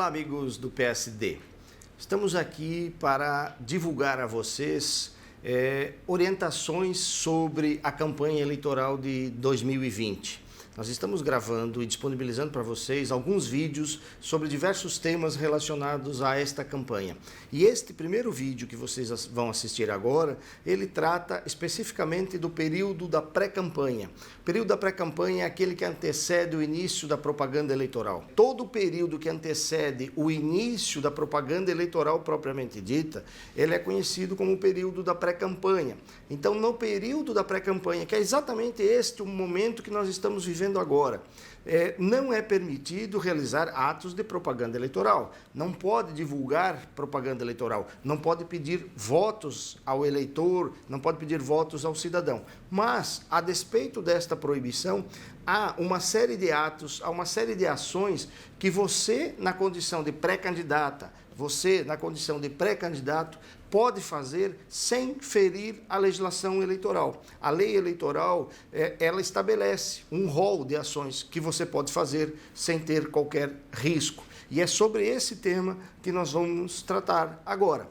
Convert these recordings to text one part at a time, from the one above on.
amigos do PSD. Estamos aqui para divulgar a vocês orientações sobre a campanha eleitoral de 2020. Nós estamos gravando e disponibilizando para vocês alguns vídeos sobre diversos temas relacionados a esta campanha. E este primeiro vídeo que vocês vão assistir agora, ele trata especificamente do período da pré-campanha. O período da pré-campanha é aquele que antecede o início da propaganda eleitoral. Todo o período que antecede o início da propaganda eleitoral propriamente dita, ele é conhecido como o período da pré-campanha. Então, no período da pré-campanha, que é exatamente este o momento que nós estamos vivendo agora, não é permitido realizar atos de propaganda eleitoral, não pode divulgar propaganda eleitoral, não pode pedir votos ao eleitor, não pode pedir votos ao cidadão. Mas, a despeito desta proibição, há uma série de atos, há uma série de ações que você, na condição de pré-candidata, você, na condição de pré-candidato, pode fazer sem ferir a legislação eleitoral. A lei eleitoral, ela estabelece um rol de ações que você pode fazer sem ter qualquer risco. E é sobre esse tema que nós vamos tratar agora.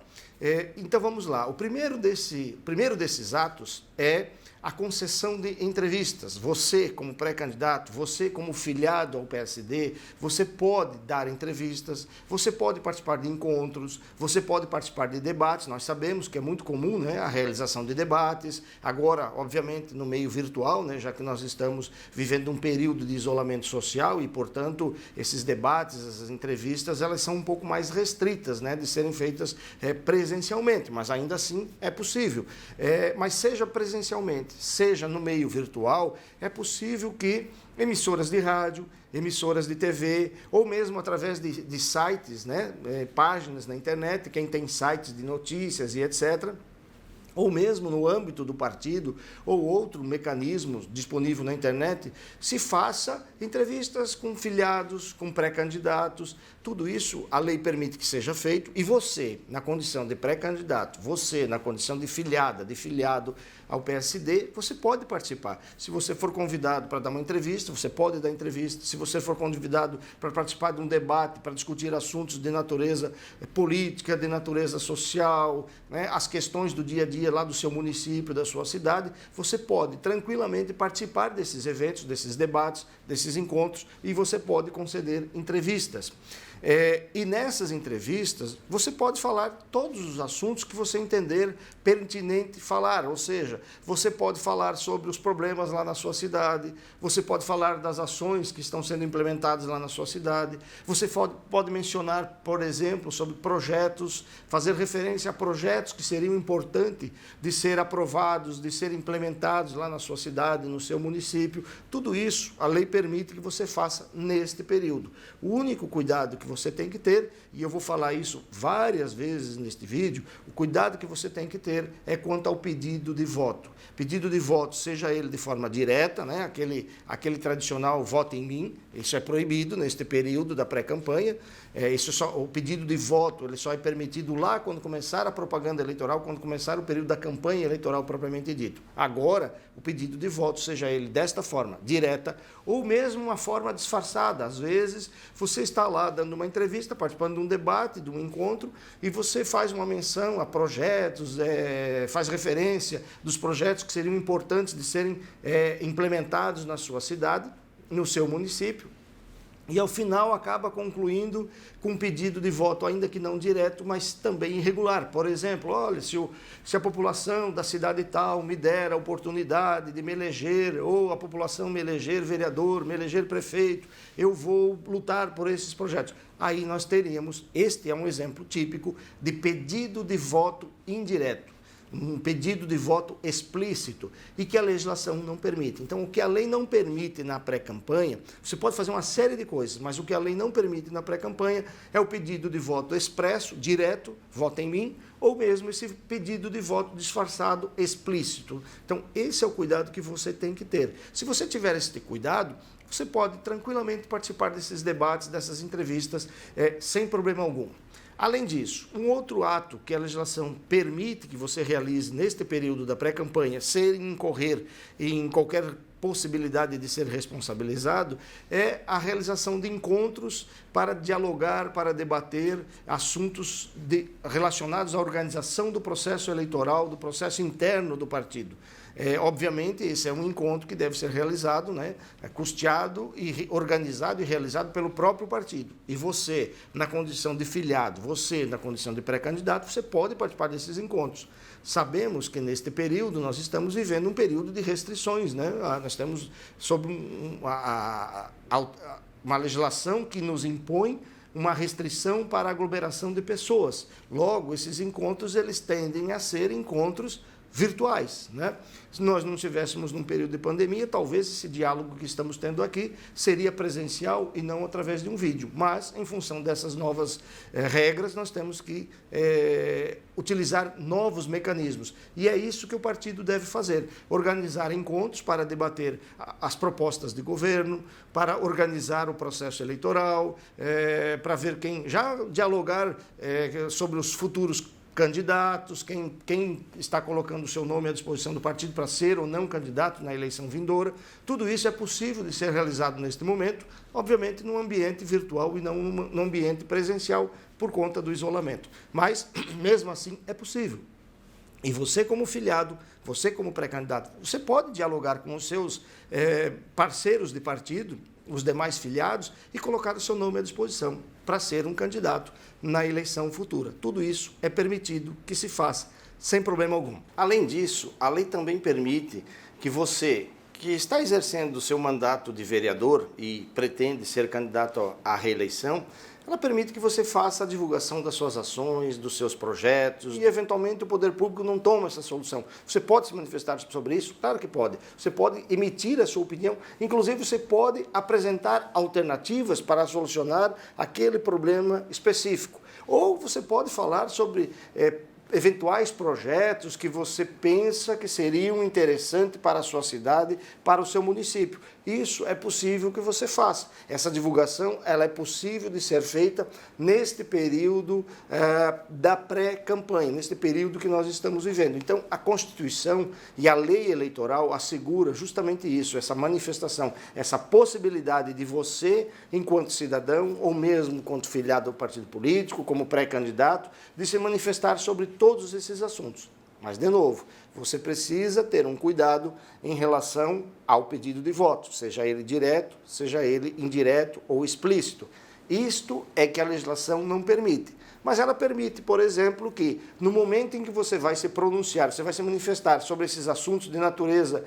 Então vamos lá. O primeiro desses atos é a concessão de entrevistas. Você, como pré-candidato, você, como filiado ao PSD, você pode dar entrevistas, você pode participar de encontros, você pode participar de debates. Nós sabemos que é muito comum, né, a realização de debates, agora, obviamente, no meio virtual, né, já que nós estamos vivendo um período de isolamento social e, portanto, esses debates, essas entrevistas, elas são um pouco mais restritas, né, de serem feitas presencialmente, mas ainda assim é possível. Mas seja presencialmente, seja no meio virtual, é possível que emissoras de rádio, emissoras de TV, ou mesmo através de sites, né, páginas na internet, quem tem sites de notícias e etc., ou mesmo no âmbito do partido, ou outro mecanismo disponível na internet, se faça entrevistas com filiados, com pré-candidatos. Tudo isso a lei permite que seja feito, e você, na condição de pré-candidato, você, na condição de filiada, de filiado ao PSD, você pode participar. Se você for convidado para dar uma entrevista, você pode dar entrevista. Se você for convidado para participar de um debate, para discutir assuntos de natureza política, de natureza social, né, as questões do dia a dia lá do seu município, da sua cidade, você pode tranquilamente participar desses eventos, desses debates, desses encontros, e você pode conceder entrevistas. E nessas entrevistas, você pode falar todos os assuntos que você entender pertinente falar, ou seja, você pode falar sobre os problemas lá na sua cidade, você pode falar das ações que estão sendo implementadas lá na sua cidade, você pode mencionar, por exemplo, sobre projetos, fazer referência a projetos que seriam importantes de ser aprovados, de ser implementados lá na sua cidade, no seu município. Tudo isso a lei permite que você faça neste período. O único cuidado que você tem que ter, e eu vou falar isso várias vezes neste vídeo, o cuidado que você tem que ter é quanto ao pedido de voto. Pedido de voto, seja ele de forma direta, né, aquele tradicional voto em mim, isso é proibido neste período da pré-campanha. O pedido de voto ele só é permitido lá quando começar a propaganda eleitoral, quando começar o período da campanha eleitoral propriamente dito. Agora, o pedido de voto, seja ele desta forma, direta, ou mesmo uma forma disfarçada. Às vezes, você está lá dando uma entrevista, participando de um debate, de um encontro, e você faz uma menção a projetos, faz referência dos projetos que seriam importantes de serem implementados na sua cidade, no seu município, e ao final acaba concluindo com um pedido de voto, ainda que não direto, mas também irregular. Por exemplo, olha, se a população da cidade tal me der a oportunidade de me eleger, ou a população me eleger vereador, me eleger prefeito, eu vou lutar por esses projetos. Aí nós teríamos, este é um exemplo típico de pedido de voto indireto. Um pedido de voto explícito e que a legislação não permite. Então, o que a lei não permite na pré-campanha, você pode fazer uma série de coisas, mas o que a lei não permite na pré-campanha é o pedido de voto expresso, direto, vota em mim, ou mesmo esse pedido de voto disfarçado, explícito. Então, esse é o cuidado que você tem que ter. Se você tiver esse cuidado, você pode tranquilamente participar desses debates, dessas entrevistas, sem problema algum. Além disso, um outro ato que a legislação permite que você realize neste período da pré-campanha, sem incorrer em qualquer possibilidade de ser responsabilizado é a realização de encontros para dialogar, para debater assuntos relacionados à organização do processo eleitoral, do processo interno do partido. Obviamente, esse é um encontro que deve ser realizado, né, custeado e organizado e realizado pelo próprio partido. E você, na condição de filiado, você, na condição de pré-candidato, você pode participar desses encontros. Sabemos que, neste período, nós estamos vivendo um período de restrições, né? Nós temos sob uma legislação que nos impõe uma restrição para a aglomeração de pessoas. Logo, esses encontros eles tendem a ser encontros virtuais, né? Se nós não estivéssemos num período de pandemia, talvez esse diálogo que estamos tendo aqui seria presencial e não através de um vídeo. Mas, em função dessas novas regras, nós temos que utilizar novos mecanismos. E é isso que o partido deve fazer: organizar encontros para debater as propostas de governo, para organizar o processo eleitoral, para ver já dialogar sobre os futuros candidatos, quem está colocando o seu nome à disposição do partido para ser ou não candidato na eleição vindoura. Tudo isso é possível de ser realizado neste momento, obviamente num ambiente virtual e não num ambiente presencial por conta do isolamento. Mas, mesmo assim, é possível. E você, como filiado, você como pré-candidato, você pode dialogar com os seus parceiros de partido, os demais filiados, e colocar o seu nome à disposição para ser um candidato na eleição futura. Tudo isso é permitido que se faça, sem problema algum. Além disso, a lei também permite que você, que está exercendo o seu mandato de vereador e pretende ser candidato à reeleição, ela permite que você faça a divulgação das suas ações, dos seus projetos, e eventualmente o poder público não toma essa solução. Você pode se manifestar sobre isso? Claro que pode. Você pode emitir a sua opinião, inclusive você pode apresentar alternativas para solucionar aquele problema específico. Ou você pode falar sobre eventuais projetos que você pensa que seriam interessantes para a sua cidade, para o seu município. Isso é possível que você faça. Essa divulgação ela é possível de ser feita neste período da pré-campanha, neste período que nós estamos vivendo. Então, a Constituição e a lei eleitoral assegura justamente isso, essa manifestação, essa possibilidade de você, enquanto cidadão, ou mesmo enquanto filiado ao partido político, como pré-candidato, de se manifestar sobre todos esses assuntos. Mas, de novo, você precisa ter um cuidado em relação ao pedido de voto, seja ele direto, seja ele indireto ou explícito. Isto é que a legislação não permite. Mas ela permite, por exemplo, que no momento em que você vai se pronunciar, você vai se manifestar sobre esses assuntos de natureza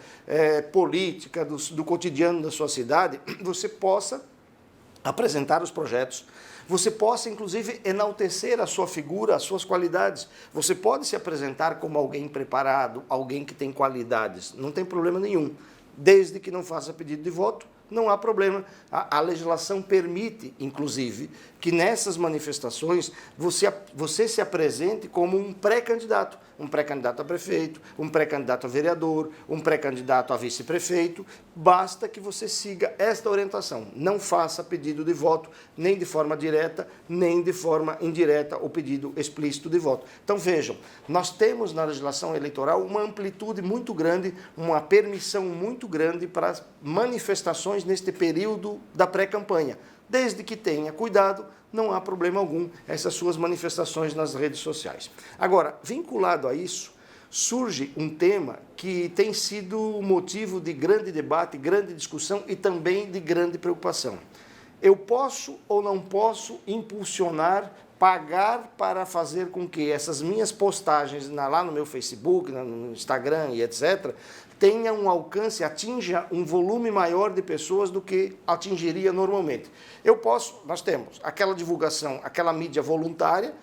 política, do cotidiano da sua cidade, você possa apresentar os projetos, você possa, inclusive, enaltecer a sua figura, as suas qualidades. Você pode se apresentar como alguém preparado, alguém que tem qualidades, não tem problema nenhum. Desde que não faça pedido de voto, não há problema. A legislação permite, inclusive, que nessas manifestações você se apresente como um pré-candidato a prefeito, um pré-candidato a vereador, um pré-candidato a vice-prefeito. Basta que você siga esta orientação. Não faça pedido de voto, nem de forma direta, nem de forma indireta, o pedido explícito de voto. Então, vejam, nós temos na legislação eleitoral uma amplitude muito grande, uma permissão muito grande para as manifestações neste período da pré-campanha. Desde que tenha cuidado, não há problema algum essas suas manifestações nas redes sociais. Agora, vinculado a isso, surge um tema que tem sido motivo de grande debate, grande discussão e também de grande preocupação. Eu posso ou não posso impulsionar, pagar para fazer com que essas minhas postagens lá no meu Facebook, no Instagram e etc., tenha um alcance, atinja um volume maior de pessoas do que atingiria normalmente. Nós temos aquela divulgação, aquela mídia voluntária,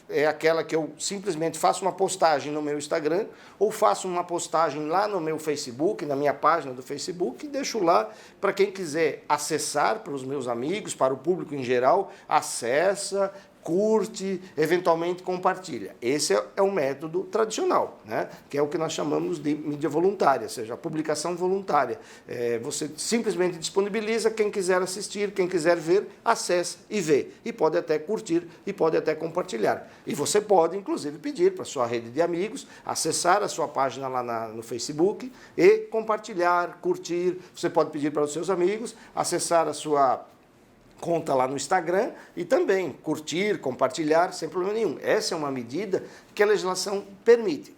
é aquela que eu simplesmente faço uma postagem no meu Instagram, ou faço uma postagem lá no meu Facebook, na minha página do Facebook, e deixo lá para quem quiser acessar, para os meus amigos, para o público em geral, acessa, curte, eventualmente compartilha. Esse é o método tradicional, né? Que é o que nós chamamos de mídia voluntária, ou seja, a publicação voluntária. Você simplesmente disponibiliza, quem quiser assistir, quem quiser ver, acessa e vê. E pode até curtir e pode até compartilhar. E você pode, inclusive, pedir para a sua rede de amigos, acessar a sua página lá no Facebook e compartilhar, curtir. Você pode pedir para os seus amigos, acessar a sua conta lá no Instagram e também curtir, compartilhar, sem problema nenhum. Essa é uma medida que a legislação permite.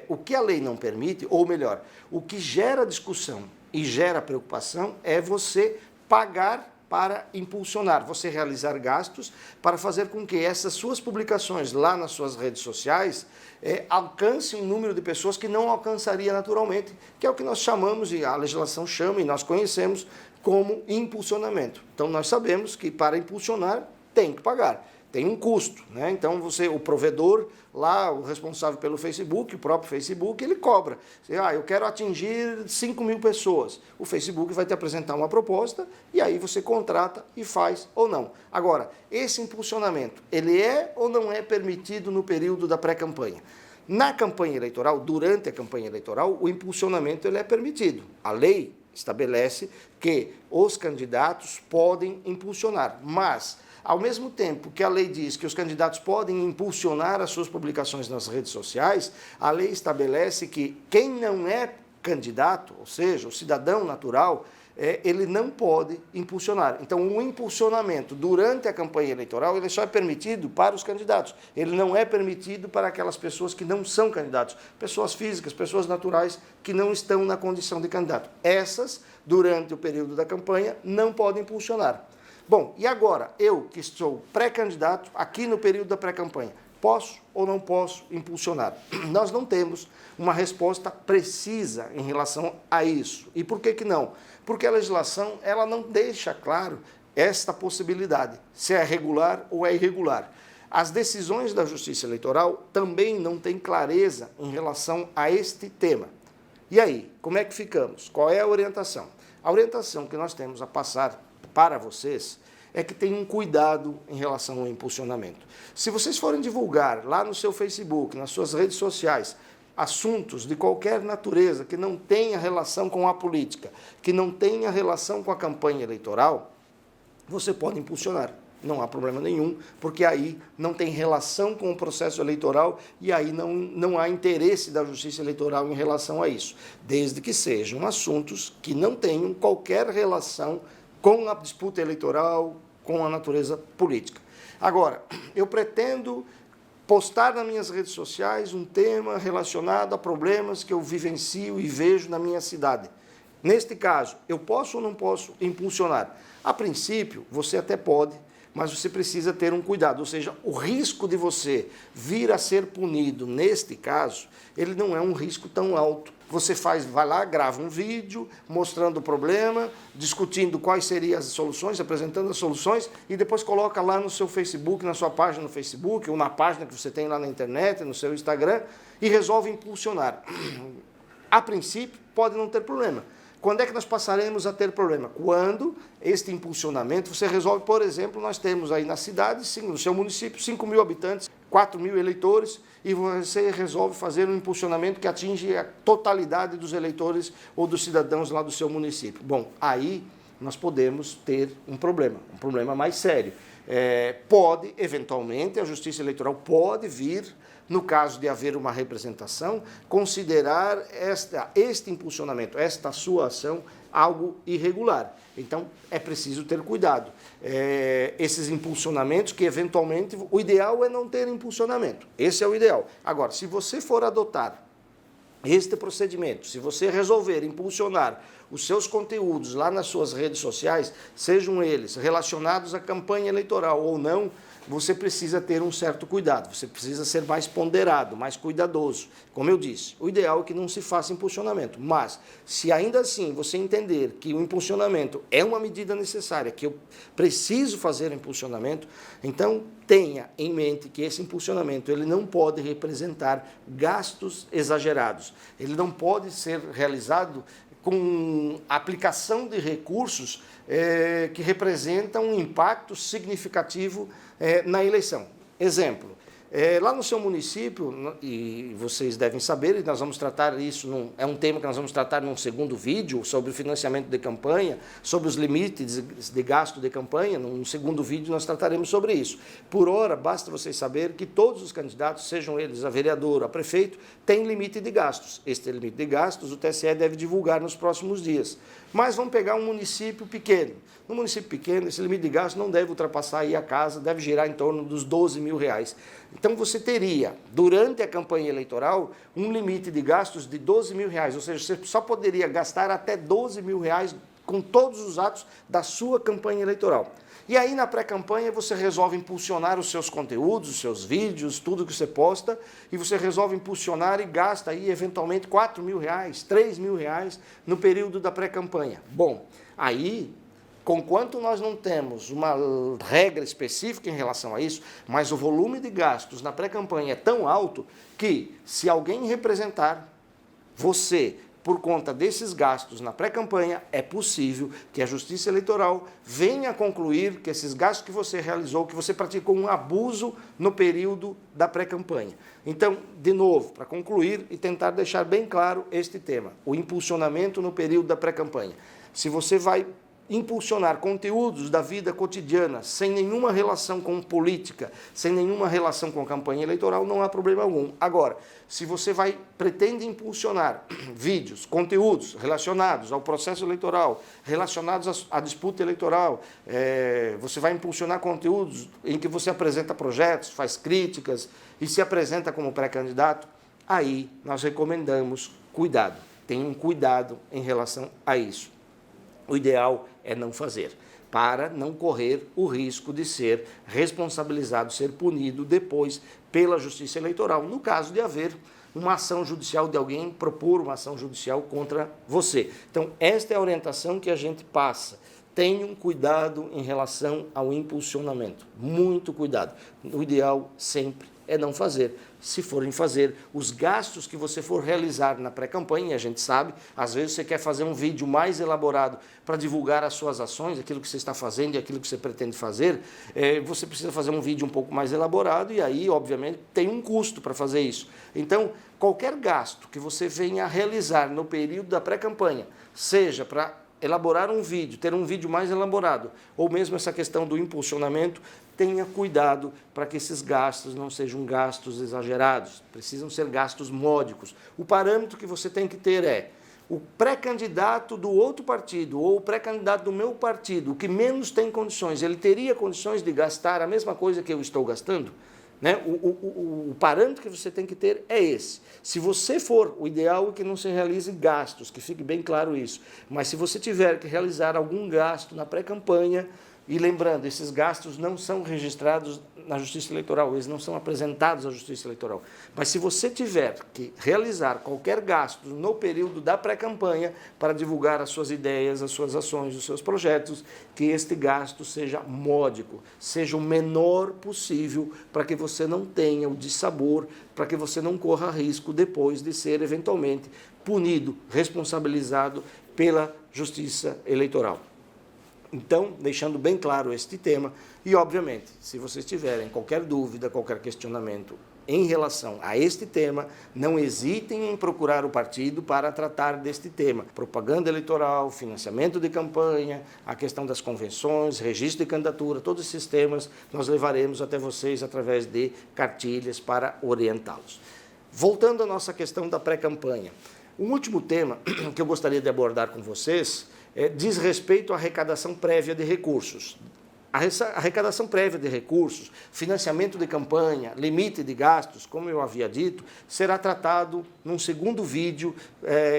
O que a lei não permite, ou melhor, o que gera discussão e gera preocupação é você pagar para impulsionar, você realizar gastos para fazer com que essas suas publicações lá nas suas redes sociais alcancem um número de pessoas que não alcançaria naturalmente, que é o que nós chamamos, e a legislação chama, e nós conhecemos, como impulsionamento. Então, nós sabemos que para impulsionar tem que pagar, tem um custo, né? Então, o provedor lá, o responsável pelo Facebook, o próprio Facebook, ele cobra. Eu quero atingir 5.000 pessoas. O Facebook vai te apresentar uma proposta e aí você contrata e faz ou não. Agora, esse impulsionamento, ele é ou não é permitido no período da pré-campanha? Na campanha eleitoral, durante a campanha eleitoral, o impulsionamento ele é permitido. A lei estabelece que os candidatos podem impulsionar, mas, ao mesmo tempo que a lei diz que os candidatos podem impulsionar as suas publicações nas redes sociais, a lei estabelece que quem não é candidato, ou seja, o cidadão natural, ele não pode impulsionar. Então, o impulsionamento durante a campanha eleitoral ele só é permitido para os candidatos. Ele não é permitido para aquelas pessoas que não são candidatos, pessoas físicas, pessoas naturais que não estão na condição de candidato. Essas, durante o período da campanha, não podem impulsionar. Bom, e agora, eu que sou pré-candidato, aqui no período da pré-campanha, posso ou não posso impulsionar? Nós não temos uma resposta precisa em relação a isso. E por que não? Porque a legislação ela não deixa claro esta possibilidade, se é regular ou é irregular. As decisões da Justiça Eleitoral também não têm clareza em relação a este tema. E aí, como é que ficamos? Qual é a orientação? A orientação que nós temos a passar para vocês é que tenham cuidado em relação ao impulsionamento. Se vocês forem divulgar lá no seu Facebook, nas suas redes sociais, assuntos de qualquer natureza que não tenha relação com a política, que não tenha relação com a campanha eleitoral, você pode impulsionar. Não há problema nenhum, porque aí não tem relação com o processo eleitoral e aí não há interesse da Justiça Eleitoral em relação a isso, desde que sejam assuntos que não tenham qualquer relação com a disputa eleitoral, com a natureza política. Agora, eu pretendo postar nas minhas redes sociais um tema relacionado a problemas que eu vivencio e vejo na minha cidade. Neste caso, eu posso ou não posso impulsionar? A princípio, você até pode, mas você precisa ter um cuidado, ou seja, o risco de você vir a ser punido neste caso, ele não é um risco tão alto. Você vai lá, grava um vídeo mostrando o problema, discutindo quais seriam as soluções, apresentando as soluções e depois coloca lá no seu Facebook, na sua página no Facebook ou na página que você tem lá na internet, no seu Instagram e resolve impulsionar. A princípio, pode não ter problema. Quando é que nós passaremos a ter problema? Quando este impulsionamento, você resolve, por exemplo, nós temos aí na cidade, no seu município, 5.000 habitantes, 4.000 eleitores, e você resolve fazer um impulsionamento que atinge a totalidade dos eleitores ou dos cidadãos lá do seu município. Bom, aí nós podemos ter um problema mais sério. Pode, eventualmente, a Justiça Eleitoral pode vir, no caso de haver uma representação, considerar este impulsionamento, esta sua ação, algo irregular. Então, é preciso ter cuidado. Esses impulsionamentos que, eventualmente, o ideal é não ter impulsionamento. Esse é o ideal. Agora, se você for adotar este procedimento, se você resolver impulsionar os seus conteúdos lá nas suas redes sociais, sejam eles relacionados à campanha eleitoral ou não, você precisa ter um certo cuidado, você precisa ser mais ponderado, mais cuidadoso. Como eu disse, o ideal é que não se faça impulsionamento, mas se ainda assim você entender que o impulsionamento é uma medida necessária, que eu preciso fazer impulsionamento, então tenha em mente que esse impulsionamento ele não pode representar gastos exagerados, ele não pode ser realizado com aplicação de recursos que representam um impacto significativo na eleição. Exemplo, lá no seu município, e vocês devem saber, e nós vamos tratar isso, é um tema que nós vamos tratar num segundo vídeo, sobre o financiamento de campanha, sobre os limites de gasto de campanha, num segundo vídeo nós trataremos sobre isso. Por ora, basta vocês saberem que todos os candidatos, sejam eles a vereador, a prefeito, têm limite de gastos. Este limite de gastos o TSE deve divulgar nos próximos dias. Mas vamos pegar um município pequeno. No município pequeno, esse limite de gasto não deve ultrapassar aí a casa, deve girar em torno dos R$12.000. Então, você teria, durante a campanha eleitoral, um limite de gastos de R$12.000, ou seja, você só poderia gastar até R$12.000 com todos os atos da sua campanha eleitoral. E aí, na pré-campanha, você resolve impulsionar os seus conteúdos, os seus vídeos, tudo que você posta, e você resolve impulsionar e gasta aí, eventualmente, R$4.000, R$3.000 no período da pré-campanha. Bom, aí, conquanto nós não temos uma regra específica em relação a isso, mas o volume de gastos na pré-campanha é tão alto que, se alguém representar você por conta desses gastos na pré-campanha, é possível que a Justiça Eleitoral venha a concluir que esses gastos que você realizou, que você praticou um abuso no período da pré-campanha. Então, de novo, para concluir e tentar deixar bem claro este tema, o impulsionamento no período da pré-campanha. Se você vai impulsionar conteúdos da vida cotidiana sem nenhuma relação com política, sem nenhuma relação com a campanha eleitoral, não há problema algum. Agora, se você pretende impulsionar vídeos, conteúdos relacionados ao processo eleitoral, relacionados à disputa eleitoral, você vai impulsionar conteúdos em que você apresenta projetos, faz críticas e se apresenta como pré-candidato, aí nós recomendamos cuidado. Tenham cuidado em relação a isso. O ideal é não fazer, para não correr o risco de ser responsabilizado, ser punido depois pela Justiça Eleitoral, no caso de haver uma ação judicial, de alguém propor uma ação judicial contra você. Então, esta é a orientação que a gente passa. Tenham cuidado em relação ao impulsionamento, muito cuidado. O ideal sempre é não fazer. Se forem fazer, os gastos que você for realizar na pré-campanha, a gente sabe, às vezes você quer fazer um vídeo mais elaborado para divulgar as suas ações, aquilo que você está fazendo e aquilo que você pretende fazer, você precisa fazer um vídeo um pouco mais elaborado e aí, obviamente, tem um custo para fazer isso. Então, qualquer gasto que você venha a realizar no período da pré-campanha, seja para elaborar um vídeo, ter um vídeo mais elaborado, ou mesmo essa questão do impulsionamento, tenha cuidado para que esses gastos não sejam gastos exagerados, precisam ser gastos módicos. O parâmetro que você tem que ter é o pré-candidato do outro partido ou o pré-candidato do meu partido, o que menos tem condições, ele teria condições de gastar a mesma coisa que eu estou gastando? Né? O parâmetro que você tem que ter é esse. Se você for, o ideal é que não se realize gastos, que fique bem claro isso. Mas se você tiver que realizar algum gasto na pré-campanha, e lembrando, esses gastos não são registrados na Justiça Eleitoral, eles não são apresentados à Justiça Eleitoral. Mas se você tiver que realizar qualquer gasto no período da pré-campanha para divulgar as suas ideias, as suas ações, os seus projetos, que este gasto seja módico, seja o menor possível para que você não tenha o dissabor, para que você não corra risco depois de ser eventualmente punido, responsabilizado pela Justiça Eleitoral. Então, deixando bem claro este tema, e obviamente, se vocês tiverem qualquer dúvida, qualquer questionamento em relação a este tema, não hesitem em procurar o partido para tratar deste tema. Propaganda eleitoral, financiamento de campanha, a questão das convenções, registro de candidatura, todos esses temas nós levaremos até vocês através de cartilhas para orientá-los. Voltando à nossa questão da pré-campanha, um último tema que eu gostaria de abordar com vocês diz respeito à arrecadação prévia de recursos. A arrecadação prévia de recursos, financiamento de campanha, limite de gastos, como eu havia dito, será tratado num segundo vídeo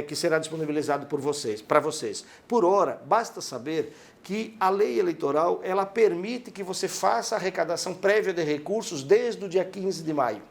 que será disponibilizado para vocês. Por ora, basta saber que a lei eleitoral ela permite que você faça a arrecadação prévia de recursos desde o dia 15 de maio.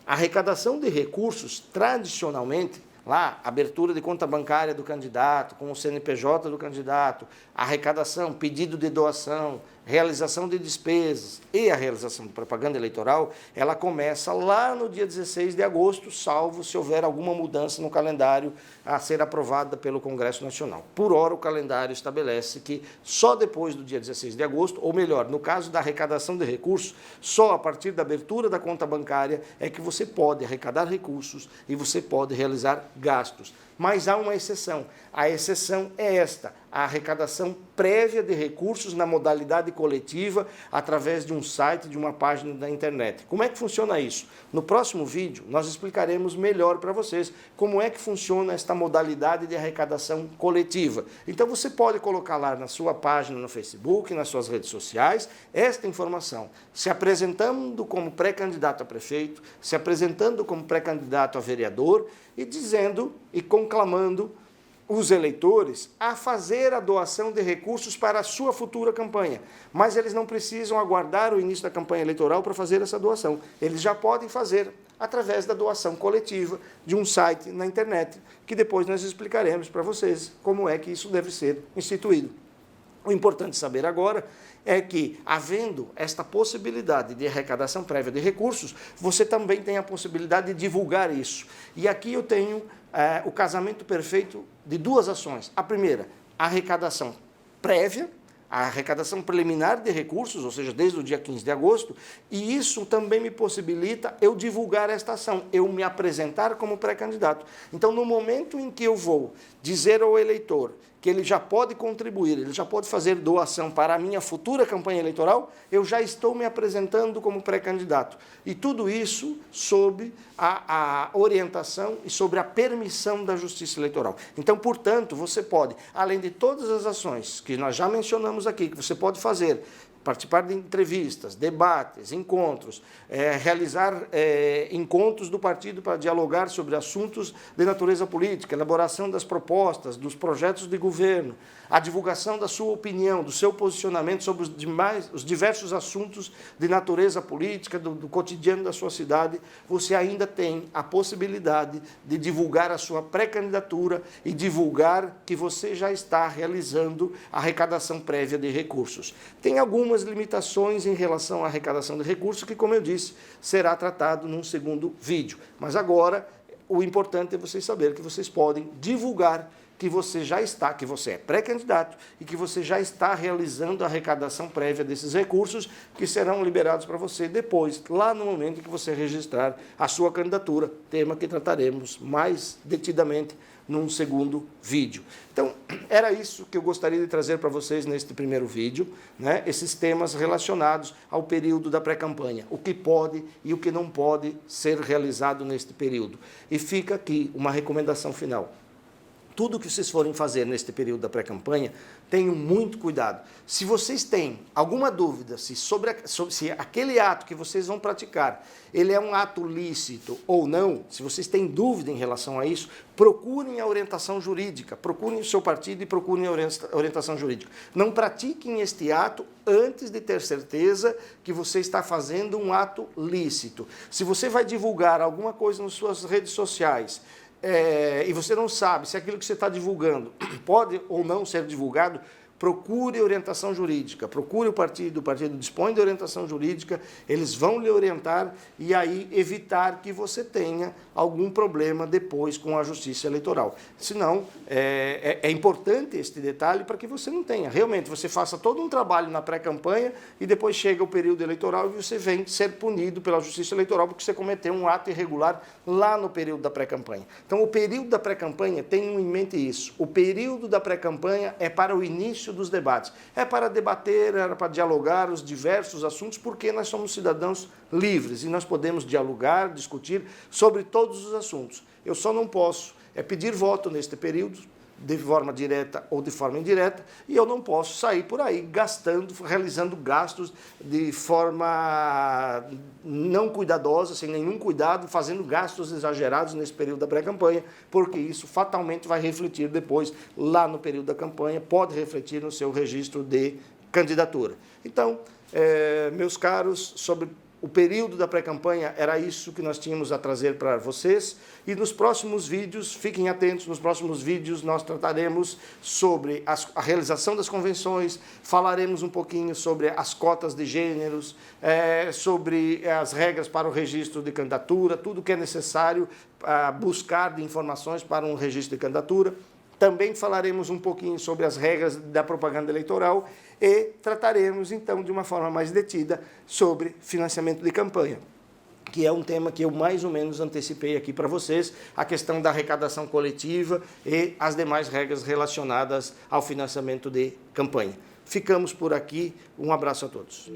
A arrecadação de recursos, tradicionalmente, lá, abertura de conta bancária do candidato, com o CNPJ do candidato, arrecadação, pedido de doação, realização de despesas e a realização de propaganda eleitoral, ela começa lá no dia 16 de agosto, salvo se houver alguma mudança no calendário a ser aprovada pelo Congresso Nacional. Por hora, o calendário estabelece que só depois do dia 16 de agosto, ou melhor, no caso da arrecadação de recursos, só a partir da abertura da conta bancária é que você pode arrecadar recursos e você pode realizar gastos. Mas há uma exceção. A exceção é esta, a arrecadação prévia de recursos na modalidade coletiva através de um site, de uma página da internet. Como é que funciona isso? No próximo vídeo, nós explicaremos melhor para vocês como é que funciona esta modalidade de arrecadação coletiva. Então, você pode colocar lá na sua página no Facebook, nas suas redes sociais, esta informação, se apresentando como pré-candidato a prefeito, se apresentando como pré-candidato a vereador e dizendo e conclamando os eleitores a fazer a doação de recursos para a sua futura campanha. Mas eles não precisam aguardar o início da campanha eleitoral para fazer essa doação. Eles já podem fazer através da doação coletiva de um site na internet, que depois nós explicaremos para vocês como é que isso deve ser instituído. O importante saber agora é que, havendo esta possibilidade de arrecadação prévia de recursos, você também tem a possibilidade de divulgar isso. E aqui eu tenho o casamento perfeito de duas ações. A primeira, a arrecadação prévia, a arrecadação preliminar de recursos, ou seja, desde o dia 15 de agosto, e isso também me possibilita eu divulgar esta ação, eu me apresentar como pré-candidato. Então, no momento em que eu vou dizer ao eleitor que ele já pode contribuir, ele já pode fazer doação para a minha futura campanha eleitoral, eu já estou me apresentando como pré-candidato. E tudo isso sob a orientação e sobre a permissão da Justiça Eleitoral. Então, portanto, você pode, além de todas as ações que nós já mencionamos aqui, que você pode fazer, participar de entrevistas, debates, encontros, realizar encontros do partido para dialogar sobre assuntos de natureza política, elaboração das propostas, dos projetos de governo, a divulgação da sua opinião, do seu posicionamento sobre os diversos assuntos de natureza política, do cotidiano da sua cidade, você ainda tem a possibilidade de divulgar a sua pré-candidatura e divulgar que você já está realizando a arrecadação prévia de recursos. Tem algumas limitações em relação à arrecadação de recursos que, como eu disse, será tratado num segundo vídeo. Mas agora, o importante é vocês saberem que vocês podem divulgar que você já está, que você é pré-candidato e que você já está realizando a arrecadação prévia desses recursos que serão liberados para você depois, lá no momento em que você registrar a sua candidatura, tema que trataremos mais detidamente num segundo vídeo. Então, era isso que eu gostaria de trazer para vocês neste primeiro vídeo, né? Esses temas relacionados ao período da pré-campanha, o que pode e o que não pode ser realizado neste período. E fica aqui uma recomendação final. Tudo que vocês forem fazer neste período da pré-campanha, tenham muito cuidado. Se vocês têm alguma dúvida se aquele ato que vocês vão praticar, ele é um ato lícito ou não, se vocês têm dúvida em relação a isso, procurem a orientação jurídica, procurem o seu partido e procurem a orientação jurídica. Não pratiquem este ato antes de ter certeza que você está fazendo um ato lícito. Se você vai divulgar alguma coisa nas suas redes sociais, e você não sabe se aquilo que você está divulgando pode ou não ser divulgado, procure orientação jurídica, procure o partido dispõe de orientação jurídica, eles vão lhe orientar e aí evitar que você tenha algum problema depois com a Justiça Eleitoral. Senão, é importante este detalhe para que você não tenha. Realmente, você faça todo um trabalho na pré-campanha e depois chega o período eleitoral e você vem ser punido pela Justiça Eleitoral porque você cometeu um ato irregular lá no período da pré-campanha. Então, o período da pré-campanha, tenham em mente isso. O período da pré-campanha é para o início dos debates. É para debater, é para dialogar os diversos assuntos, porque nós somos cidadãos livres e nós podemos dialogar, discutir sobre todos os assuntos. Eu só não posso pedir voto neste período, de forma direta ou de forma indireta, e eu não posso sair por aí realizando gastos de forma não cuidadosa, sem nenhum cuidado, fazendo gastos exagerados nesse período da pré-campanha, porque isso fatalmente vai refletir depois, lá no período da campanha, pode refletir no seu registro de candidatura. Então, meus caros, sobre o período da pré-campanha era isso que nós tínhamos a trazer para vocês. E nos próximos vídeos, fiquem atentos, nos próximos vídeos nós trataremos sobre a realização das convenções, falaremos um pouquinho sobre as cotas de gêneros, sobre as regras para o registro de candidatura, tudo que é necessário buscar de informações para um registro de candidatura. Também falaremos um pouquinho sobre as regras da propaganda eleitoral e trataremos, então, de uma forma mais detida sobre financiamento de campanha, que é um tema que eu mais ou menos antecipei aqui para vocês, a questão da arrecadação coletiva e as demais regras relacionadas ao financiamento de campanha. Ficamos por aqui, um abraço a todos.